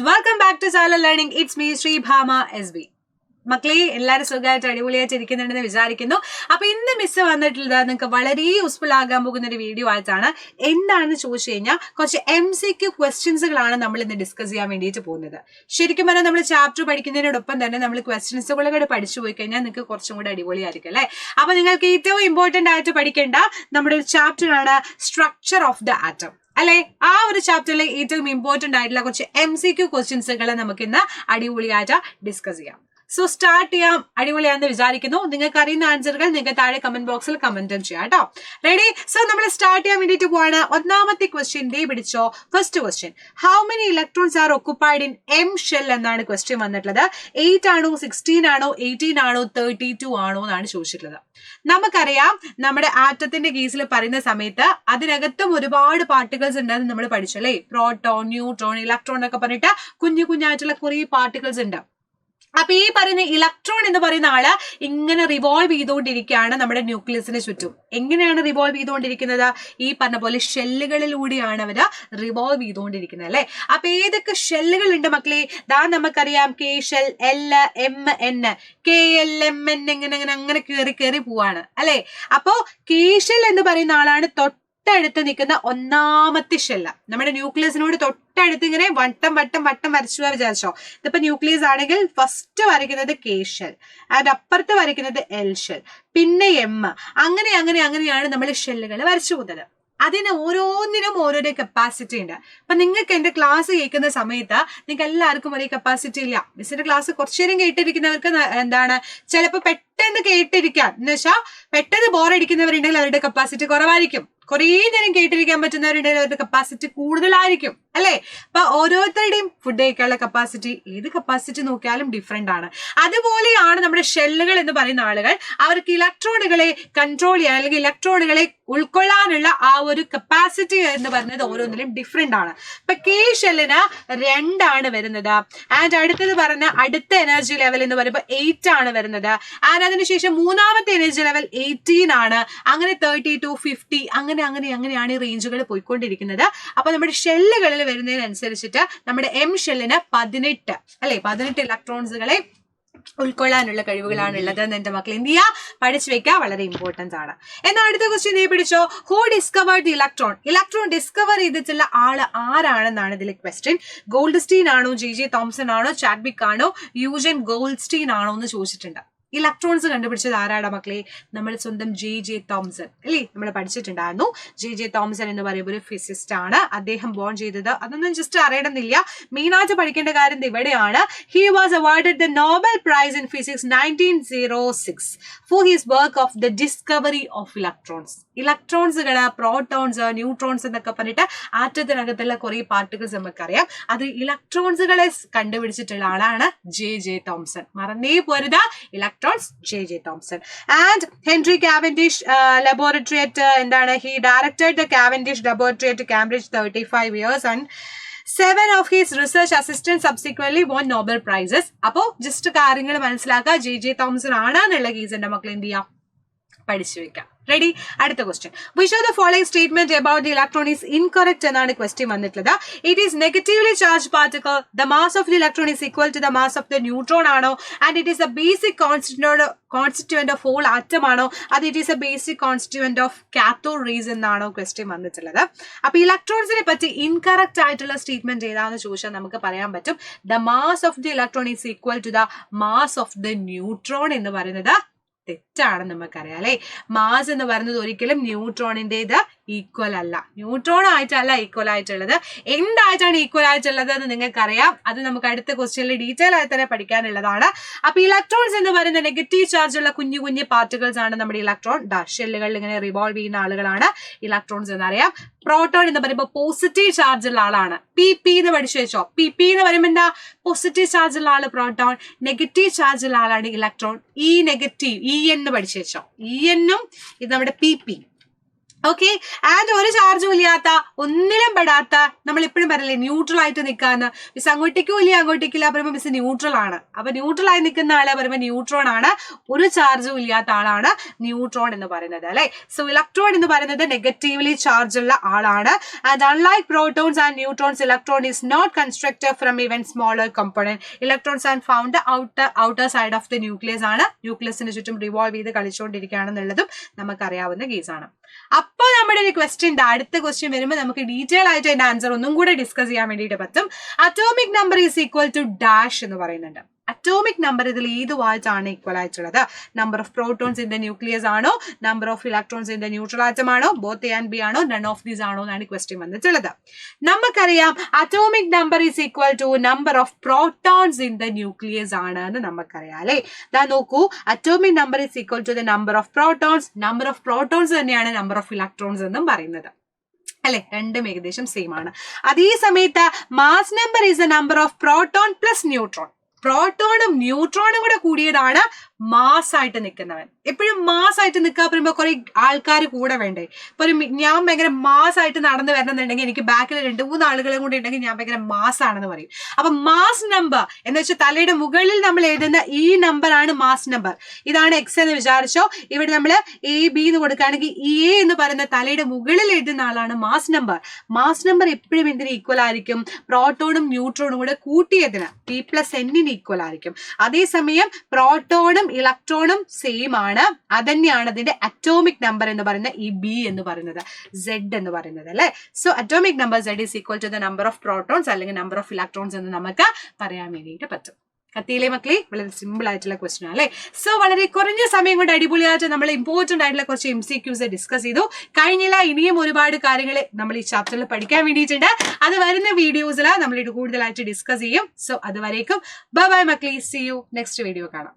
Welcome back to Sala Learning. It's me, Sri Bhama SB. മക്കളെ എല്ലാവരും സുഖമായിട്ട് അടിപൊളിയായിട്ട് ഇരിക്കുന്നുണ്ടെന്ന് വിചാരിക്കുന്നു. അപ്പൊ ഇന്ന് മിസ് വന്നിട്ടുള്ളത് നിങ്ങൾക്ക് വളരെ യൂസ്ഫുൾ ആകാൻ പോകുന്ന ഒരു വീഡിയോ ആയിട്ടാണ്. എന്താണെന്ന് ചോദിച്ചു കഴിഞ്ഞാൽ കുറച്ച് MCQ ക്വസ്റ്റ്യൻസുകളാണ് നമ്മൾ ഇന്ന് ഡിസ്കസ് ചെയ്യാൻ വേണ്ടിയിട്ട് പോകുന്നത്. ശരിക്കും പറഞ്ഞാൽ നമ്മൾ ചാപ്റ്റർ പഠിക്കുന്നതിനോടൊപ്പം തന്നെ നമ്മൾ ക്വസ്റ്റ്യൻസുകൾ കൂടെ പഠിച്ചു പോയി കഴിഞ്ഞാൽ നിങ്ങൾക്ക് കുറച്ചും കൂടെ അടിപൊളിയായിരിക്കും അല്ലെ. അപ്പൊ നിങ്ങൾക്ക് ഏറ്റവും ഇമ്പോർട്ടന്റ് ആയിട്ട് പഠിക്കേണ്ട നമ്മുടെ ഒരു ചാപ്റ്റർ ആണ് സ്ട്രക്ചർ ഓഫ് ദ ആറ്റം അല്ലെ. ആ ഒരു ചാപ്റ്ററിലെ ഏറ്റവും ഇമ്പോർട്ടന്റ് ആയിട്ടുള്ള കുറച്ച് MCQ ക്വസ്റ്റ്യൻസുകൾ നമുക്ക് ഇന്ന് അടിപൊളിയായിട്ട് ഡിസ്കസ് ചെയ്യാം. സോ സ്റ്റാർട്ട് ചെയ്യാം. അടിപൊളിയാണെന്ന് വിചാരിക്കുന്നു. നിങ്ങൾക്ക് അറിയുന്ന ആൻസറുകൾ നിങ്ങൾക്ക് താഴെ കമന്റ് ബോക്സിൽ കമന്റും ചെയ്യാം കേട്ടോ. റെഡി? സോ നമ്മൾ സ്റ്റാർട്ട് ചെയ്യാൻ വേണ്ടിയിട്ട് പോവാണ്. ഒന്നാമത്തെ ക്വസ്റ്റ്യൻ ഡേ പിടിച്ചോ. First question, how many electrons are occupied in M shell എന്നാണ് ക്വസ്റ്റ്യൻ വന്നിട്ടുള്ളത്. 8 ആണോ 16 ആണോ 18 ആണോ 32 ആണോ എന്നാണ് ചോദിച്ചിട്ടുള്ളത്. നമുക്കറിയാം നമ്മുടെ ആറ്റത്തിന്റെ കേസിൽ പറയുന്ന സമയത്ത് അതിനകത്തും ഒരുപാട് പാർട്ടിക്കിൾസ് ഉണ്ടെന്ന് നമ്മൾ പഠിച്ചല്ലേ. പ്രോട്ടോൺ, ന്യൂട്രോൺ, ഇലക്ട്രോൺ എന്നൊക്കെ പറഞ്ഞിട്ട് കുഞ്ഞു കുഞ്ഞായിട്ടുള്ള കുറെ പാർട്ടിക്കിൾസ് ഉണ്ട്. അപ്പൊ ഈ പറയുന്ന ഇലക്ട്രോൺ എന്ന് പറയുന്ന ആള് ഇങ്ങനെ റിവോൾവ് ചെയ്തുകൊണ്ടിരിക്കുകയാണ് നമ്മുടെ ന്യൂക്ലിയസിന് ചുറ്റും. എങ്ങനെയാണ് റിവോൾവ് ചെയ്തുകൊണ്ടിരിക്കുന്നത്? ഈ പറഞ്ഞ പോലെ ഷെല്ലുകളിലൂടെയാണ് അവര് റിവോൾവ് ചെയ്തുകൊണ്ടിരിക്കുന്നത് അല്ലെ. അപ്പൊ ഏതൊക്കെ ഷെല്ലുകൾ ഉണ്ട് മക്കളെ? ദാ നമുക്കറിയാം K ഷെൽ, LMN, KLMN അങ്ങനെ കയറി പോവാണ് അല്ലെ. അപ്പോ K ഷെൽ എന്ന് പറയുന്ന ആളാണ് തൊട്ടടുത്ത് നിൽക്കുന്ന ഒന്നാമത്തെ ഷെല്ല്. നമ്മുടെ ന്യൂക്ലിയസിനോട് തൊട്ടടുത്ത് ഇങ്ങനെ വട്ടം വരച്ചു വിചാരിച്ചോ. ഇതിപ്പോ ന്യൂക്ലിയസ് ആണെങ്കിൽ ഫസ്റ്റ് വരയ്ക്കുന്നത് K ഷെൽ, അതിന്റെ അപ്പുറത്ത് വരയ്ക്കുന്നത് L ഷെൽ, പിന്നെ M. അങ്ങനെയാണ് നമ്മൾ ഷെല്ലുകൾ വരച്ചു പോകുന്നത്. അതിന് ഓരോന്നിനും ഓരോരോ കപ്പാസിറ്റി ഉണ്ട്. അപ്പൊ നിങ്ങൾക്ക് എന്റെ ക്ലാസ് കേൾക്കുന്ന സമയത്ത് നിങ്ങൾക്ക് എല്ലാവർക്കും ഒരേ കപ്പാസിറ്റി ഇല്ല. മിസ്സിന്റെ ക്ലാസ് കുറച്ചു നേരം കേട്ടിരിക്കുന്നവർക്ക് എന്താണ് ചിലപ്പോൾ പെട്ടെന്ന് കേട്ടിരിക്കാൻ എന്ന് വെച്ചാൽ പെട്ടെന്ന് ബോറടിക്കുന്നവരുണ്ടെങ്കിൽ അവരുടെ കപ്പാസിറ്റി കുറവായിരിക്കും. കുറേ നേരം കേട്ടിരിക്കാൻ പറ്റുന്നവരുണ്ടെങ്കിൽ അവരുടെ കപ്പാസിറ്റി കൂടുതലായിരിക്കും അല്ലെ. അപ്പൊ ഓരോരുത്തരുടെയും ഫുഡ് കഴിക്കാനുള്ള കപ്പാസിറ്റി ഏത് കപ്പാസിറ്റി നോക്കിയാലും ഡിഫറെന്റ് ആണ്. അതുപോലെയാണ് നമ്മുടെ ഷെല്ലുകൾ എന്ന് പറയുന്ന ആളുകൾ. അവർക്ക് ഇലക്ട്രോണുകളെ കൺട്രോൾ ചെയ്യാൻ അല്ലെങ്കിൽ ഇലക്ട്രോണുകളെ ഉൾക്കൊള്ളാനുള്ള ആ ഒരു കപ്പാസിറ്റി എന്ന് പറയുന്നത് ഓരോന്നിലും ഡിഫറെന്റ് ആണ്. ഇപ്പൊ K ഷെല്ലിന് 2 ആണ് വരുന്നത്. ആൻഡ് അടുത്തത് പറഞ്ഞ അടുത്ത എനർജി ലെവൽ എന്ന് പറയുമ്പോൾ 8 ആണ് വരുന്നത്. ആൻഡ് അതിനുശേഷം മൂന്നാമത്തെ എനർജി ലെവൽ 18 ആണ്. അങ്ങനെ 32, 50 അങ്ങനെയാണ് ഈ റേഞ്ചുകൾ പോയിക്കൊണ്ടിരിക്കുന്നത്. അപ്പൊ നമ്മുടെ ഷെല്ലുകളിൽ വരുന്നതിനനുസരിച്ചിട്ട് നമ്മുടെ M ഷെല്ലിന് 18 അല്ലെ 18 ഇലക്ട്രോൺസുകളെ ഉൾക്കൊള്ളാനുള്ള കഴിവുകളാണ് ഉള്ളത് എന്ന് എന്റെ മക്കൾ എന്ത് ചെയ്യുക, പഠിച്ചു വെക്കുക. വളരെ ഇമ്പോർട്ടന്റ് ആണ്. എന്നാൽ അടുത്ത ക്വസ്റ്റ്യൻ പിടിച്ചോ. Who discovered the electron? Electron discover ചെയ്തിട്ടുള്ള ആള് ആരാണെന്നാണ് ഇതിലെ ക്വസ്റ്റ്യൻ. ഗോൾഡ്സ്റ്റീൻ ആണോ, J.J. തോംസൺ ആണോ, ചാഡ്വിക് ആണോ, യൂജൻ ഗോൾഡ്സ്റ്റീൻ ആണോ എന്ന് ചോദിച്ചിട്ടുണ്ട്. ഇലക്ട്രോൺസ് കണ്ടുപിടിച്ചത് ആരാടാ മക്കളെ? നമ്മൾ സ്വന്തം J.J. തോംസൺ അല്ലേ. നമ്മൾ പഠിച്ചിട്ടുണ്ടായിരുന്നു. J.J. തോംസൺ എന്ന് പറയുമ്പോൾ ഒരു ഫിസിസ്റ്റ് ആണ്. അദ്ദേഹം ബോൺ ചെയ്തത് അതൊന്നും ജസ്റ്റ് അറിയണമെന്നില്ല. മെയിനായിട്ട് പഠിക്കേണ്ട കാര്യം ഇവിടെയാണ്. He was awarded the Nobel prize in physics 1906 for his work of the discovery of electrons. ഇലക്ട്രോൺസുകള്, പ്രോട്ടോൺസ്, ന്യൂട്രോൺസ് എന്നൊക്കെ പറഞ്ഞിട്ട് ആറ്റത്തിനകത്തുള്ള കുറെ പാർട്ടിക്കിൾസ് നമുക്കറിയാം. അത് ഇലക്ട്രോൺസുകളെ കണ്ടുപിടിച്ചിട്ടുള്ള ആളാണ് J.J. തോംസൺ. മറന്നേ പോരുത്, electrons J.J. Thomson. And Henry Cavendish laboratory at എന്താണ് he directed the Cavendish laboratory at Cambridge 35 years and 7 of his research assistants subsequently won Nobel prizes. അപ്പോ ജസ്റ്റ് കാര്യങ്ങൾ മനസ്സിലാക്കുക. J.J. തോംസൺ ആണെന്നുള്ള കേസ് എന്റെ മക്കൾ എന്ത് ചെയ്യാം, പഠിച്ചു വെക്കാം. റെഡി? അടുത്ത question, which of the following statement about the electron is incorrect എന്നാണ് ക്വസ്റ്റ്യൻ വന്നിട്ടുള്ളത്. It is negatively charge particle. The mass of the electron is equal to the mass of the neutron ആണോ? And it is a basic constituent of whole atom ആണോ? അത് it is a basic constituent of cathode rays എന്നാണോ question വന്നിട്ടുള്ളത്. അപ്പൊ ഇലക്ട്രോൺസിനെ പറ്റി incorrect ആയിട്ടുള്ള statement ഏതാണെന്ന് ചോദിച്ചാൽ നമുക്ക് പറയാൻ പറ്റും the mass of the electron is equal to the mass of the neutron എന്ന് പറയുന്നത് തെറ്റാണെന്ന് നമുക്കറിയാം അല്ലെ. മാസ് എന്ന് പറയുന്നത് ഒരിക്കലും ന്യൂട്രോണിന്റേത് ഈക്വൽ അല്ല. ന്യൂട്രോൺ ആയിട്ടല്ല ഈക്വൽ ആയിട്ടുള്ളത്. എന്തായിട്ടാണ് ഈക്വൽ ആയിട്ടുള്ളത് എന്ന് നിങ്ങൾക്കറിയാം. അത് നമുക്ക് അടുത്ത ക്വസ്റ്റ്യനിൽ ഡീറ്റെയിൽ ആയി തന്നെ പഠിക്കാനുള്ളതാണ്. അപ്പൊ ഇലക്ട്രോൺസ് എന്ന് പറയുന്ന നെഗറ്റീവ് ചാർജ് ഉള്ള കുഞ്ഞു പാർട്ടിക്കിൾസ് ആണ് നമ്മുടെ ഇലക്ട്രോൺ. ഷെല്ലുകളിൽ ഇങ്ങനെ റിവോൾവ് ചെയ്യുന്ന ആളുകളാണ് ഇലക്ട്രോൺസ് എന്നറിയാം. പ്രോട്ടോൺ എന്ന് പറയുമ്പോൾ പോസിറ്റീവ് ചാർജ് ഉള്ള ആളാണ്. PP എന്ന് പഠിച്ചു വെച്ചോ. PP എന്ന് പറയുമ്പോൾ എന്താ? പോസിറ്റീവ് ചാർജ് ഉള്ള ആള് പ്രോട്ടോൺ. നെഗറ്റീവ് ചാർജ് ഉള്ള ആളാണ് ഇലക്ട്രോൺ. E നെഗറ്റീവ്, EN എന്ന് പഠിച്ചു വെച്ചോ. EN ഉം ഇത് നമ്മുടെ PP. ഓക്കെ. ആൻഡ് ഒരു ചാർജും ഇല്ലാത്ത, ഒന്നിലും പെടാത്ത, നമ്മൾ എപ്പോഴും പറയില്ലേ ന്യൂട്രൽ ആയിട്ട് നിൽക്കാന്ന്. മിസ് അങ്ങോട്ടേക്കും ഇല്ല അങ്ങോട്ടേക്കില്ല പറയുമ്പോൾ മിസ് ന്യൂട്രൽ ആണ്. അപ്പൊ ന്യൂട്രൽ ആയി നിൽക്കുന്ന ആളെ പറയുമ്പോൾ ന്യൂട്രോൺ ആണ്. ഒരു ചാർജും ഇല്ലാത്ത ആളാണ് ന്യൂട്രോൺ എന്ന് പറയുന്നത് അല്ലെ. സോ ഇലക്ട്രോൺ എന്ന് പറയുന്നത് നെഗറ്റീവ്ലി ചാർജ് ഉള്ള ആളാണ്. And unlike protons and neutrons, electron is not constructed from even smaller component. Electrons and found outer side of the nucleus ആണ്. ന്യൂക്ലിയസിന് ചുറ്റും റിവോൾവ് ചെയ്ത് കളിച്ചുകൊണ്ടിരിക്കുകയാണെന്നുള്ളതും നമുക്കറിയാവുന്ന കേസാണ്. അപ്പോൾ നമ്മുടെ ഒരു ക്വസ്റ്റ്യൻ, അടുത്ത ക്വസ്റ്റ്യൻ വരുമ്പോൾ നമുക്ക് ഡീറ്റെയിൽ ആയിട്ട് അതിന്റെ ആൻസർ ഒന്നും കൂടെ ഡിസ്കസ് ചെയ്യാൻ വേണ്ടിയിട്ട് പറ്റും. Atomic number is equal to dash എന്ന് പറയുന്നുണ്ട്. അറ്റോമിക് നമ്പർ ഇതിൽ ഏതുമായിട്ടാണ് ഈക്വൽ ആയിട്ടുള്ളത്? Number of protons in the nucleus ആണോ, number of electrons in the neutral atom ആണോ, ബോത്ത് എ ആൻഡ് ബി ആണോ, നൺ ഓഫ് ദീസ് ആണോ എന്നാണ് ക്വസ്റ്റ്യൻ വന്നിട്ടുള്ളത്. നമുക്കറിയാം atomic number is equal to number of protons in the nucleus ആണ് എന്ന് നമുക്കറിയാം അല്ലെ. ദാ നോക്കൂ, atomic number is equal to the number of protons. Number of protons തന്നെയാണ് നമ്പർ ഓഫ് ഇലക്ട്രോൺസ് എന്നും പറയുന്നത് അല്ലെ. രണ്ടും ഏകദേശം സെയിം ആണ്. അതേ സമയത്ത് mass number is the number of proton plus neutron. പ്രോട്ടോണും ന്യൂട്രോണും കൂടെ കൂടിയതാണ് മാസ് ആയിട്ട് നിൽക്കുന്നവൻ. എപ്പോഴും മാസ് ആയിട്ട് നിൽക്കാൻ പറയുമ്പോൾ കുറെ ആൾക്കാർ കൂടെ വേണ്ടേ? ഇപ്പൊ ഞാൻ ഭയങ്കര മാസ് ആയിട്ട് നടന്നു വരണമെന്നുണ്ടെങ്കിൽ എനിക്ക് ബാക്കിൽ 2-3 ആളുകളും കൂടി ഉണ്ടെങ്കിൽ ഞാൻ ഭയങ്കര മാസ് ആണെന്ന് പറയും. അപ്പൊ മാസ് നമ്പർ എന്ന് വെച്ചാൽ തലയുടെ മുകളിൽ നമ്മൾ എഴുതുന്ന ഈ നമ്പർ ആണ് മാസ് നമ്പർ. ഇതാണ് എക്സ് എന്ന് വിചാരിച്ചോ. ഇവിടെ നമ്മൾ AB എന്ന് കൊടുക്കുകയാണെങ്കിൽ A എന്ന് പറയുന്ന തലയുടെ മുകളിൽ എഴുതുന്ന ആളാണ് മാസ് നമ്പർ. മാസ് നമ്പർ എപ്പോഴും എന്തിന് ഈക്വൽ ആയിരിക്കും? പ്രോട്ടോണും ന്യൂട്രോണും കൂടെ കൂട്ടിയതിന് P+N ഈക്വൽ ആയിരിക്കും. അതേസമയം പ്രോട്ടോണും ഇലക്ട്രോണും സെയിം ആണ്. അതന്നെയാണ് അതിന്റെ അറ്റോമിക് നമ്പർ എന്ന് പറയുന്ന ഈ B എന്ന് പറയുന്നത്, Z എന്ന് പറയുന്നത് അല്ലെ. So atomic number Z is equal to the number of protons അല്ലെങ്കിൽ നമ്പർ ഓഫ് ഇലക്ട്രോൺസ് എന്ന് നമുക്ക് പറയാൻ വേണ്ടിയിട്ട് പറ്റും. കത്തിയിലെ മക്കളെ, വളരെ സിമ്പിൾ ആയിട്ടുള്ള ക്വസ്റ്റൻ അല്ലേ. സോ വളരെ കുറഞ്ഞ സമയം കൊണ്ട് അടിപൊളിയായിട്ട് നമ്മൾ ഇമ്പോർട്ടന്റ് ആയിട്ടുള്ള കുറച്ച് MCQs ഡിസ്കസ് ചെയ്തു. കഴിഞ്ഞില്ല, ഇനിയും ഒരുപാട് കാര്യങ്ങൾ നമ്മൾ ഈ ചാപ്റ്ററിൽ പഠിക്കാൻ വേണ്ടിയിട്ടുണ്ട്. അത് വരുന്ന വീഡിയോസിൽ നമ്മൾ ഇത് കൂടുതലായിട്ട് ഡിസ്കസ് ചെയ്യും. സോ അതുവരേക്കും ബൈ ബൈ മക്കളെ, സീ യു നെക്സ്റ്റ് വീഡിയോ കാണാം.